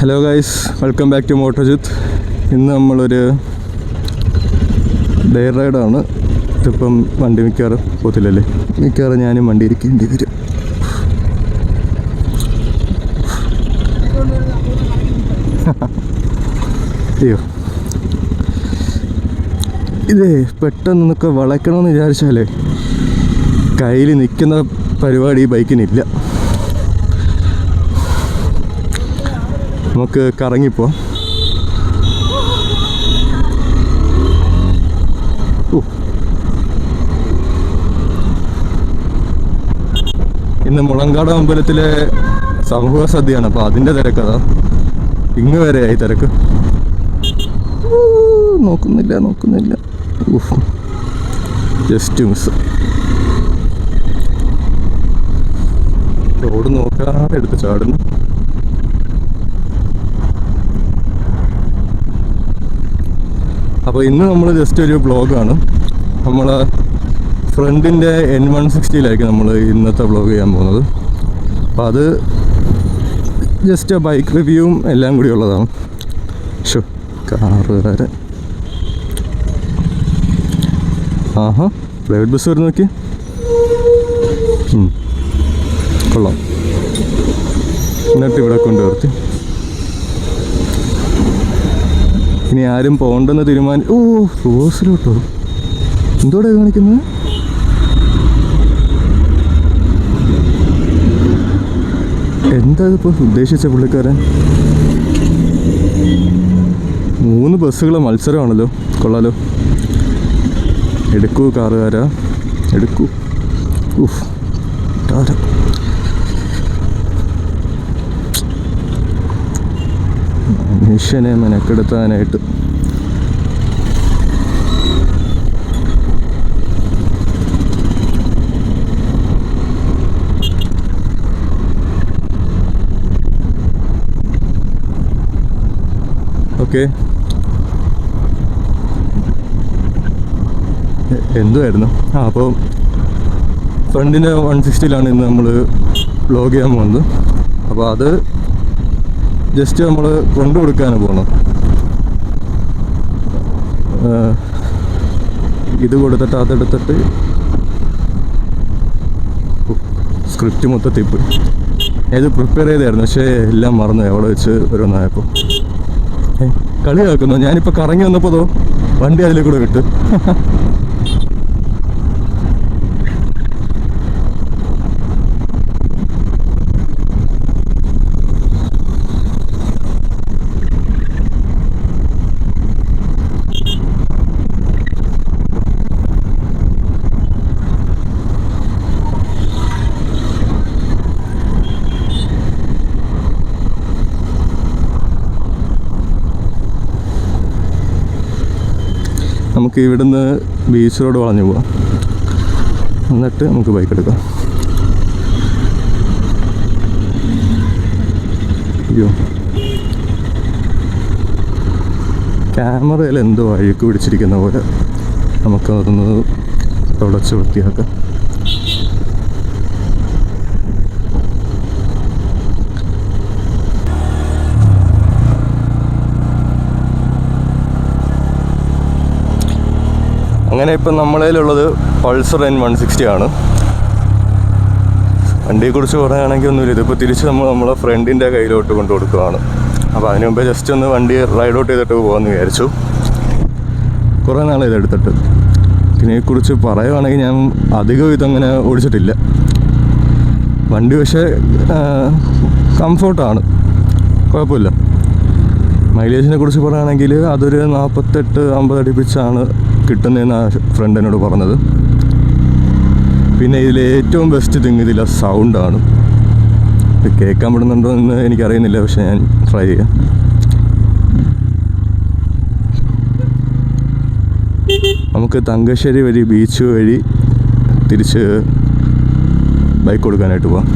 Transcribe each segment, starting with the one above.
Hello guys, welcome back to Motojith. ഇന്ന് നമ്മളൊരു day റൈഡാണ്. ഇതിപ്പം വണ്ടി മിക്കവാറും പോത്തില്ലല്ലേ, മിക്കവാറും ഞാനും വണ്ടി ഇരിക്കേണ്ടി വരും. അയ്യോ, ഇതേ പെട്ടെന്നൊക്കെ വളയ്ക്കണമെന്ന് വിചാരിച്ചാലേ കയ്യിൽ നിൽക്കുന്ന പരിപാടി ഈ ബൈക്കിനില്ല. നമുക്ക് കറങ്ങിപ്പോ. ഇന്ന് മുളങ്കാട് അമ്പലത്തിലെ സമൂഹ സദ്യയാണ്, അപ്പോൾ അതിൻ്റെ തിരക്കതാ. ഇങ്ങ് വരെയായി തിരക്ക്. നോക്കുന്നില്ല. Just miss. റോഡ് നോക്കാതെ എടുത്ത് ചാടുന്നു. അപ്പോൾ ഇന്ന് നമ്മൾ ജസ്റ്റ് ഒരു വ്ളോഗാണ്. നമ്മൾ ഫ്രണ്ടിൻ്റെ N160 നമ്മൾ ഇന്നത്തെ വ്ളോഗ് ചെയ്യാൻ പോകുന്നത്. അപ്പോൾ അത് ജസ്റ്റ് ബൈക്ക് റിവ്യൂവും എല്ലാം കൂടി ഉള്ളതാണ്. കാറുകാരൻ ആഹാ, പ്രൈവറ്റ് ബസ് വരെ നോക്കി. കൊള്ളാം. എന്നിട്ട് ഇവിടെ കൊണ്ട് നിർത്തി. ഇനി ആരും പോകണ്ടെന്ന് തീരുമാനിച്ചു. റോസിലോട്ടോ എന്തോടെ കാണിക്കുന്നത്? എന്താ ഇതിപ്പോൾ ഉദ്ദേശിച്ച പുള്ളിക്കാരൻ? 3 ബസ്സുകളെ മത്സരമാണല്ലോ. കൊള്ളാലോ. എടുക്കൂ കാറുകാരാ, എടുക്കൂ. മനുഷ്യനെ മെനക്കെടുത്താനായിട്ട്. ഓക്കെ, എന്തുമായിരുന്നു? അപ്പോൾ ഫ്രണ്ടിൻ്റെ 160 ഇന്ന് നമ്മൾ വ്ളോഗ് ചെയ്യാൻ പോകുന്നത്. അപ്പോൾ അത് ജസ്റ്റ് നമ്മൾ കൊണ്ടു കൊടുക്കാനാണ് പോകണം. ഇത് കൊടുത്തിട്ട് അതെടുത്തിട്ട് സ്ക്രിപ്റ്റ് മൊത്തത്തിൽ പോയി. ഇത് പ്രിപ്പയർ ചെയ്തായിരുന്നു, പക്ഷേ എല്ലാം മറന്നു എവിടെ വെച്ച് ഓരോന്നായപ്പോൾ. കളി കേൾക്കുന്നു. ഞാനിപ്പോൾ കറങ്ങി വന്നപ്പോൾ വണ്ടി അതിലേക്കൂടെ വിട്ടു. നമുക്ക് ഇവിടുന്ന് ബീച്ച് റോഡ് വളഞ്ഞു പോവാം, എന്നിട്ട് നമുക്ക് ബൈക്ക് എടുക്കാം. അയ്യോ, ക്യാമറയിൽ എന്തോ അഴുക്ക് പിടിച്ചിരിക്കുന്ന പോലെ. നമുക്കതൊന്ന് തുടച്ച് വൃത്തിയാക്കാം. അങ്ങനെ ഇപ്പം നമ്മളതിലുള്ളത് പൾസർ N160 ആണ്. വണ്ടിയെക്കുറിച്ച് പറയുകയാണെങ്കിൽ ഒന്നുമില്ല. ഇതിപ്പോൾ തിരിച്ച് നമ്മളെ ഫ്രണ്ടിൻ്റെ കയ്യിലോട്ട് കൊണ്ടു കൊടുക്കുകയാണ്. അപ്പോൾ അതിന് മുമ്പേ ജസ്റ്റ് ഒന്ന് വണ്ടി റൈഡ് ഔട്ട് ചെയ്തിട്ട് പോകാമെന്ന് വിചാരിച്ചു. കുറേ നാളെ ഇതെടുത്തിട്ട്. ഇതിനെക്കുറിച്ച് പറയുകയാണെങ്കിൽ ഞാൻ അധികം ഇതങ്ങനെ ഓടിച്ചിട്ടില്ല. വണ്ടി പക്ഷേ കംഫോർട്ടാണ്, കുഴപ്പമില്ല. മൈലേജിനെ കുറിച്ച് പറയുകയാണെങ്കിൽ അതൊരു 48-50 അടുപ്പിച്ചാണ് കിട്ടുന്നതെന്ന് ഫ്രണ്ട് എന്നോട് പറഞ്ഞത്. പിന്നെ ഇതിൽ ഏറ്റവും ബെസ്റ്റ് തിങ് ഇതിലെ സൗണ്ടാണ്. ഇത് കേൾക്കാൻ പറ്റുന്നുണ്ടോ എന്ന് എനിക്കറിയുന്നില്ല, പക്ഷെ ഞാൻ ട്രൈ ചെയ്യാം. നമുക്ക് തങ്കശ്ശേരി വഴി ബീച്ച് വഴി തിരിച്ച് ബൈക്ക് കൊടുക്കാനായിട്ട് പോവാം.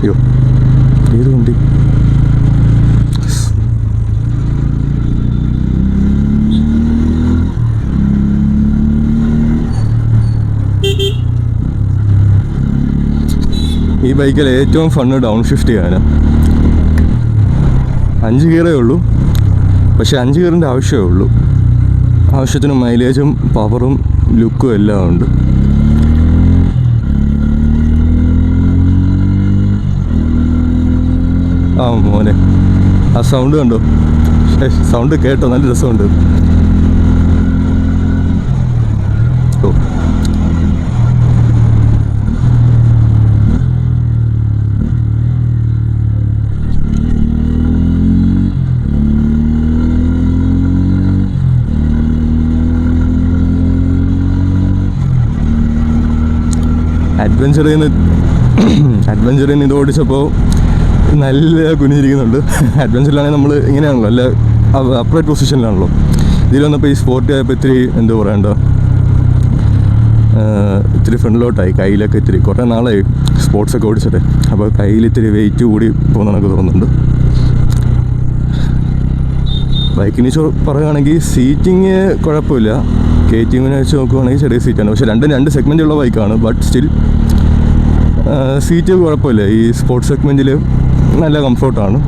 അയ്യോ ഏത് വണ്ടി? ഈ ബൈക്കിൽ ഏറ്റവും ഫണ്ണ് ഡൗൺ ഷിഫ്റ്റ് ചെയ്യാനാണ്. 5 ഗിയറേ ഉള്ളൂ, പക്ഷേ 5 ഗിയറിൻ്റെ ആവശ്യമേ ഉള്ളൂ. ആവശ്യത്തിന് മൈലേജും പവറും ലുക്കും എല്ലാം ഉണ്ട്. ആ മോനെ, ആ സൗണ്ട് കണ്ടോ? സൗണ്ട് കേട്ടോ? നല്ല രസമുണ്ട്. ഓ അഡ്വഞ്ചറിൽ നിന്ന് ഇത് ഓടിച്ചപ്പോൾ നല്ല കുനിഞ്ഞിരിക്കുന്നുണ്ട്. അഡ്വഞ്ചറിലാണെങ്കിൽ നമ്മൾ ഇങ്ങനെയാണല്ലോ, അല്ല അപ്രൈറ്റ് പൊസിഷനിലാണല്ലോ. ഇതിൽ വന്നപ്പോൾ ഈ സ്പോർട്ട് ആയപ്പോൾ ഇത്തിരി എന്താ പറയണ്ട, ഇത്തിരി ഫ്രണ്ടിലോട്ടായി. കയ്യിലൊക്കെ ഇത്തിരി കുറേ നാളായി സ്പോർട്സൊക്കെ ഓടിച്ചിട്ട്, അപ്പോൾ കയ്യിൽ ഇത്തിരി വെയിറ്റ് കൂടി പോകുന്നതൊക്കെ തോന്നുന്നുണ്ട്. ബൈക്കിനെ പറയുകയാണെങ്കിൽ സീറ്റിങ് കുഴപ്പമില്ല. KTM വെച്ച് നോക്കുവാണെങ്കിൽ ചെറിയ സീറ്റാണ്, പക്ഷേ രണ്ട് സെഗ്മെൻറ്റുള്ള ബൈക്കാണ്. ബട്ട് സ്റ്റിൽ സീറ്റ് കുഴപ്പമില്ല. ഈ സ്പോർട്സ് സെഗ്മെൻറ്റിൽ നല്ല കംഫർട്ടാണ്.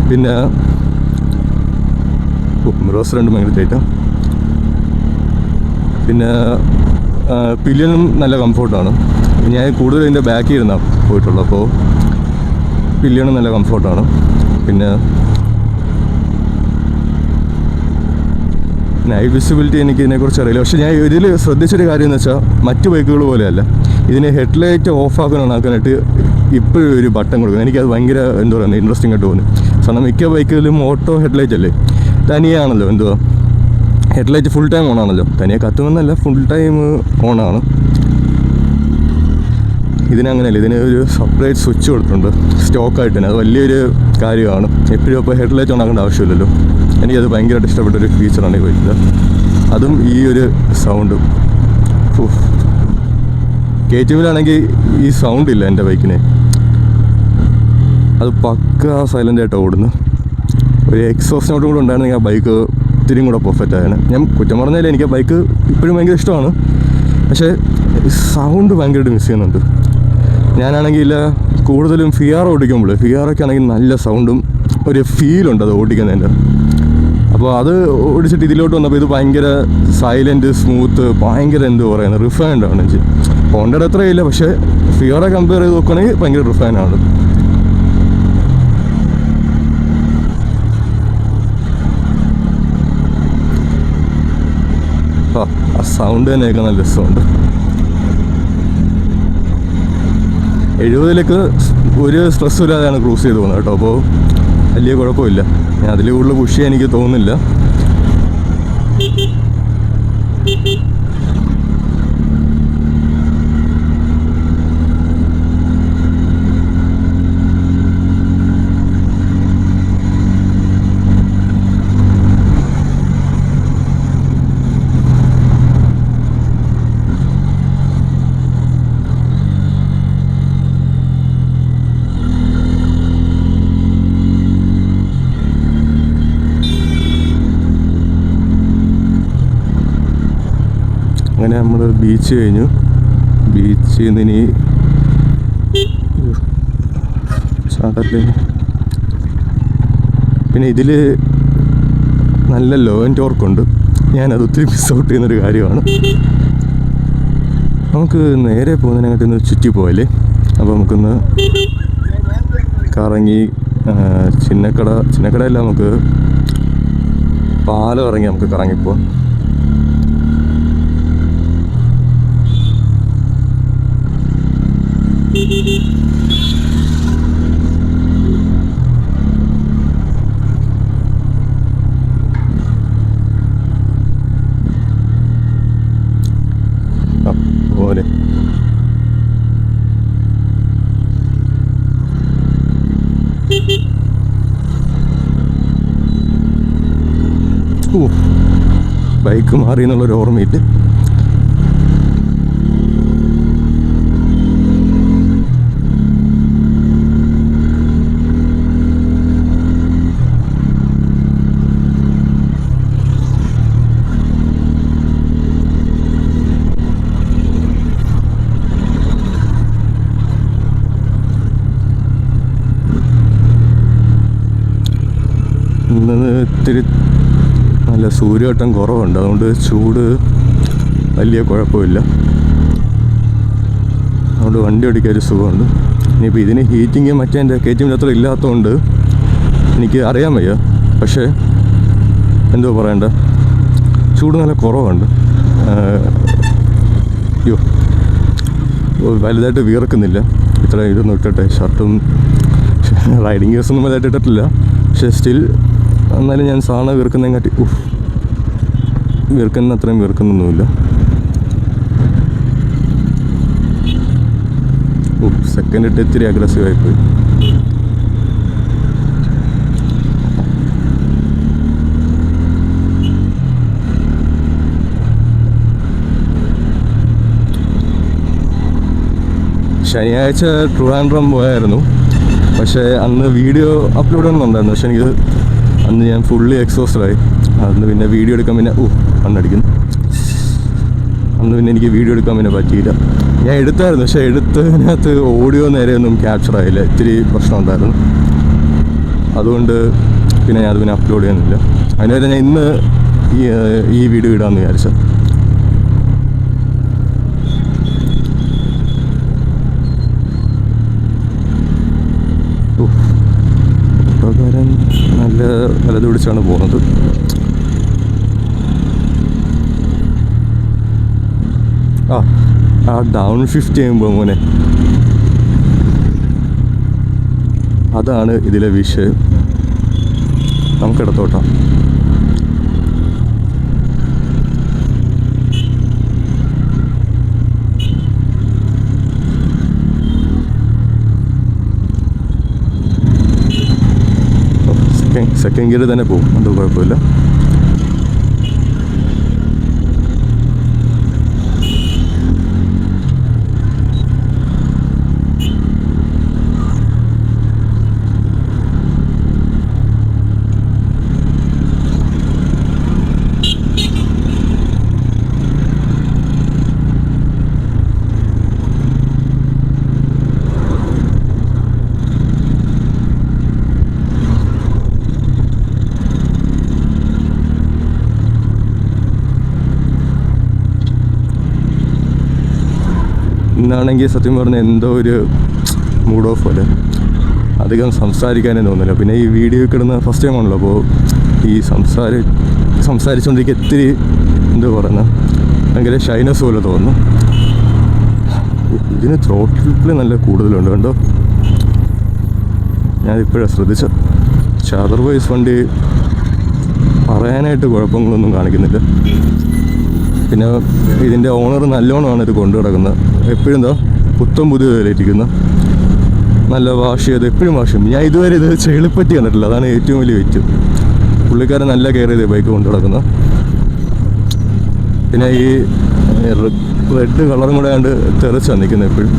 പിന്നെ മിറേഴ്സ് രണ്ടും ഭയങ്കര ടൈറ്റാണ്. പിന്നെ പില്ലിയനും നല്ല കംഫർട്ടാണ്. ഞാൻ കൂടുതൽ ഇതിൻ്റെ ബാക്കിൽ ഇരുന്നാണ് പോയിട്ടുള്ളത്, അപ്പോൾ പില്ലിയനും നല്ല കംഫർട്ടാണ്. പിന്നെ നൈറ്റ് വിസിബിലിറ്റി എനിക്ക് ഇതിനെക്കുറിച്ച് അറിയില്ല. പക്ഷേ ഞാൻ ഇതിൽ ശ്രദ്ധിച്ചൊരു കാര്യം എന്ന് വെച്ചാൽ മറ്റ് ബൈക്കുകൾ പോലെയല്ല, ഇതിന് ഹെഡ്ലൈറ്റ് ഓഫ് ആക്കാനായിട്ട് ഇപ്പോഴും ഒരു ബട്ടൺ കൊടുക്കുന്നത്. എനിക്കത് ഭയങ്കര എന്താ പറയുക ഇൻട്രസ്റ്റിംഗ് ആയിട്ട് തോന്നി. കാരണം മിക്ക ബൈക്കുകളിലും ഓട്ടോ ഹെഡ്ലൈറ്റ് അല്ലേ, തനിയാണല്ലോ, എന്തുവാ ഹെഡ്ലൈറ്റ് ഫുൾ ടൈം ഓണാണല്ലോ. തനിയെ കത്തുമെന്നല്ല, ഫുൾ ടൈം ഓണാണ്. ഇതിനങ്ങനെയല്ല, ഇതിന് ഒരു സെപ്പറേറ്റ് സ്വിച്ച് കൊടുത്തിട്ടുണ്ട് സ്റ്റോക്കായിട്ട് തന്നെ. അത് വലിയൊരു കാര്യമാണ്. എപ്പോഴും അപ്പോൾ ഹെഡ്ലൈറ്റ് ഓണാക്കേണ്ട ആവശ്യമില്ലല്ലോ. എനിക്കത് ഭയങ്കരമായിട്ട് ഇഷ്ടപ്പെട്ടൊരു ഫീച്ചറാണ് ഈ ബൈക്കിൽ. അതും ഈ ഒരു സൗണ്ടും. KTMലാണെങ്കിൽ ഈ സൗണ്ട് ഇല്ല എൻ്റെ ബൈക്കിന്. അത് പക്ക സൈലൻ്റായിട്ട് ഓടുന്നു. ഒരു എക്സോസ്റ്റ് നോട്ടും കൂടെ ഉണ്ടായിരുന്നെങ്കിൽ ആ ബൈക്ക് ഇത്തിരിയും കൂടെ പെർഫെക്റ്റ് ആയാണ്. ഞാൻ കുറ്റം പറഞ്ഞാൽ എനിക്ക് ആ ബൈക്ക് ഇപ്പോഴും ഭയങ്കര ഇഷ്ടമാണ്, പക്ഷേ സൗണ്ട് ഭയങ്കരമായിട്ട് മിസ് ചെയ്യുന്നുണ്ട്. ഞാനാണെങ്കിൽ കൂടുതലും FR ഓടിക്കുമ്പോൾ, FRൊക്കെ ആണെങ്കിൽ നല്ല സൗണ്ടും ഒരു ഫീലുണ്ട് അത് ഓടിക്കുന്നതിൻ്റെ. അപ്പോൾ അത് ഓടിച്ചിട്ട് ഇതിലോട്ട് വന്നപ്പോൾ ഇത് ഭയങ്കര സൈലൻറ്റ്, സ്മൂത്ത്, ഭയങ്കര എന്ത് പറയുന്നത് റിഫൈൻഡ് ആണ്. ഹോണ്ടയുടെ അത്രയില്ല, പക്ഷേ FR കമ്പയർ ചെയ്ത് നോക്കുകയാണെങ്കിൽ ഭയങ്കര റിഫൈൻഡ് ആണ്. ആ സൗണ്ട് തന്നെയൊക്കെ നല്ല രസമുണ്ട്. 70 ഒരു സ്ട്രെസ് ഇല്ലാതെയാണ് ക്രൂസ് ചെയ്ത് പോകുന്നത് കേട്ടോ. അപ്പോൾ വലിയ കുഴപ്പമില്ല. ഞാൻ അതിൽ കൂടുതൽ പുഷ് ചെയ്യാൻ എനിക്ക് തോന്നുന്നില്ല. അങ്ങനെ നമ്മൾ ബീച്ച് കഴിഞ്ഞു. ബീച്ചിൽ നിന്ന് ഇനി ചാട്ടല്ലേ. പിന്നെ ഇതിൽ നല്ല ലോ ആൻഡ് ടോർക്കുണ്ട്. ഞാനത് ഒത്തിരി മിസ് ഔട്ട് ചെയ്യുന്നൊരു കാര്യമാണ്. നമുക്ക് നേരെ പോകുന്നതിനെക്കാട്ടിന്ന് ചുറ്റി പോയല്ലേ. അപ്പോൾ നമുക്കൊന്ന് കറങ്ങി ചിന്നക്കടയല്ല, നമുക്ക് പാലം ഇറങ്ങി നമുക്ക് കറങ്ങിപ്പോവാം. പോലെ ബൈക്ക് മാറി എന്നുള്ളൊരു ഓർമ്മയില്ല. ഇന്ന് ഇത്തിരി നല്ല സൂര്യവട്ടം കുറവുണ്ട്, അതുകൊണ്ട് ചൂട് വലിയ കുഴപ്പമില്ല. അതുകൊണ്ട് വണ്ടി ഓടിക്കാൻ ഒരു സുഖമുണ്ട്. ഇനിയിപ്പോൾ ഇതിന് ഹീറ്റിങ് മറ്റേ എൻ്റെ KTM അത്ര ഇല്ലാത്തതുകൊണ്ട് എനിക്ക് അറിയാൻ വയ്യ. പക്ഷേ എന്തോ പറയണ്ട, ചൂട് നല്ല കുറവുണ്ട്. അയ്യോ, വലുതായിട്ട് വിയർക്കുന്നില്ല. ഇത്ര ഇതൊന്നും ഇട്ടിട്ടെ, ഷർട്ടും റൈഡിങ് ഗിയർസൊന്നും വലുതായിട്ട് ഇട്ടിട്ടില്ല. പക്ഷേ സ്റ്റിൽ എന്നാലും ഞാൻ സാധനം വിയർക്കുന്നതിനെക്കാട്ടി വിയർക്കുന്ന അത്രയും വിയർക്കുന്നൊന്നുമില്ല. സെക്കൻഡ് ഇട്ട് ഇത്തിരി അഗ്രസീവായിപ്പോയി. ശനിയാഴ്ച ട്രിവാൻഡ്രം പോയായിരുന്നു. പക്ഷേ അന്ന് വീഡിയോ അപ്ലോഡ് ചെയ്യുന്നുണ്ടായിരുന്നു. പക്ഷെ എനിക്ക് അന്ന് ഞാൻ ഫുള്ളി എക്സോസ്റ്റഡായി. അന്ന് പിന്നെ വീഡിയോ എടുക്കാൻ പിന്നെ കണ്ണടിക്കുന്നു. അന്ന് പിന്നെ എനിക്ക് വീഡിയോ എടുക്കാൻ പിന്നെ പറ്റിയില്ല. ഞാൻ എടുത്തായിരുന്നു, പക്ഷേ എടുത്തതിനകത്ത് ഓഡിയോ നേരെയൊന്നും ക്യാപ്ചർ ആയില്ല. ഇത്തിരി പ്രശ്നം ഉണ്ടായിരുന്നു. അതുകൊണ്ട് പിന്നെ ഞാൻ അത് പിന്നെ അപ്ലോഡ് ചെയ്യുന്നില്ല. അതിനുവരെ ഞാൻ ഇന്ന് ഈ വീഡിയോ ഇടാമെന്ന് വിചാരിച്ചത്. ഓട്ടോക്കാരൻ നല്ല വലത് പിടിച്ചാണ് പോകുന്നത്. ആ ഡൗൺ 50 ചെയ്യുമ്പോൾ മോനെ, അതാണ് ഇതിലെ വിഷയം. നമുക്കിടത്തോട്ടാം. സെക്കൻഡ് ഗിയറിൽ തന്നെ പോകും, അത് കുഴപ്പമില്ല. ഇന്നാണെങ്കിൽ സത്യം പറഞ്ഞാൽ എന്തോ ഒരു മൂഡ് ഓഫ് പോലെ, അധികം സംസാരിക്കാനേ തോന്നില്ല. പിന്നെ ഈ വീഡിയോ കിടന്ന് ഫസ്റ്റ് ടൈം ആണല്ലോ, അപ്പോൾ ഈ സംസാരിച്ചുകൊണ്ടിരിക്കുക ഇത്തിരി എന്തോ പറയുന്നത് ഭയങ്കര ഷൈനസ് പോലെ തോന്നുന്നു. ഇതിന് ത്രോട്ടിൽ നല്ല കൂടുതലുണ്ട് കണ്ടോ, ഞാനിപ്പോഴാണ് ശ്രദ്ധിച്ചത്. പക്ഷേ അതർവൈസ് വണ്ടി പറയാനായിട്ട് കുഴപ്പങ്ങളൊന്നും കാണിക്കുന്നില്ല. പിന്നെ ഇതിൻ്റെ ഓണർ നല്ലോണമാണ് ഇത് കൊണ്ടു കിടക്കുന്നത്. എപ്പോഴും എന്താ പുത്തം പുതിയ വിലയിരിക്കുന്ന നല്ല വാഷ് ചെയ്ത് എപ്പോഴും വാഷ് ചെയ്യും. ഞാൻ ഇതുവരെ ഇത് ചെളിപ്പറ്റി കണ്ടിട്ടില്ല, അതാണ് ഏറ്റവും വലിയ വെയിറ്റ്. പുള്ളിക്കാരൻ നല്ല കെയർ ചെയ്ത് ബൈക്ക് കൊണ്ടു കിടക്കുന്നത്. പിന്നെ ഈ റെഡ് കളറും കൂടെ ആണ്ട് തെറിച്ചാണ് നിൽക്കുന്നത് എപ്പോഴും.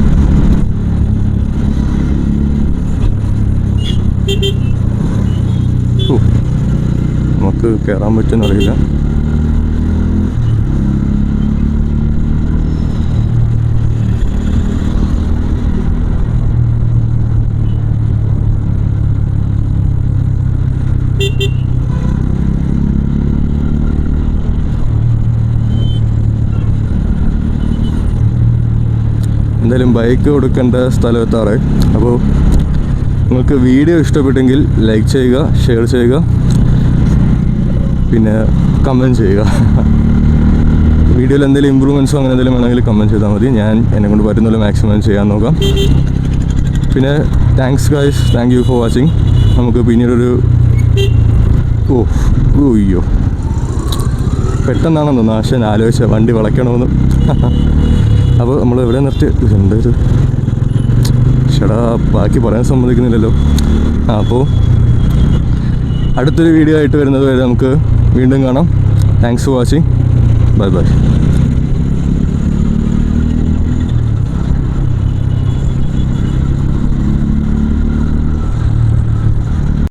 നമുക്ക് കയറാൻ പറ്റുമെന്നറിയില്ല. എന്തായാലും ബൈക്ക് കൊടുക്കേണ്ട സ്ഥലം എത്താറേ. അപ്പോൾ നിങ്ങൾക്ക് വീഡിയോ ഇഷ്ടപ്പെട്ടെങ്കിൽ ലൈക്ക് ചെയ്യുക, ഷെയർ ചെയ്യുക, പിന്നെ കമൻറ്റ് ചെയ്യുക. വീഡിയോയിൽ എന്തെങ്കിലും ഇമ്പ്രൂവ്മെൻറ്റ്സോ അങ്ങനെ എന്തെങ്കിലും വേണമെങ്കിൽ കമൻറ്റ് ചെയ്താൽ മതി. ഞാൻ എന്നെക്കൊണ്ട് പറ്റുന്നല്ലോ മാക്സിമം ചെയ്യാൻ നോക്കാം. പിന്നെ thanks guys, thank you for watching. നമുക്ക് പിന്നീടൊരു അയ്യോ പെട്ടെന്നാണെന്ന് തോന്നുന്നു ആശാൻ ആലോചിച്ച വണ്ടി വളയ്ക്കണമെന്ന്. അപ്പോൾ നമ്മൾ എവിടെ നിർത്തി എന്തൊരു ചേടാ ബാക്കി പറയാൻ സമ്മതിക്കുന്നില്ലല്ലോ. അപ്പോൾ അടുത്തൊരു വീഡിയോ ആയിട്ട് വരുന്നത് വരെ നമുക്ക് വീണ്ടും കാണാം. Thanks for watching. Bye bye.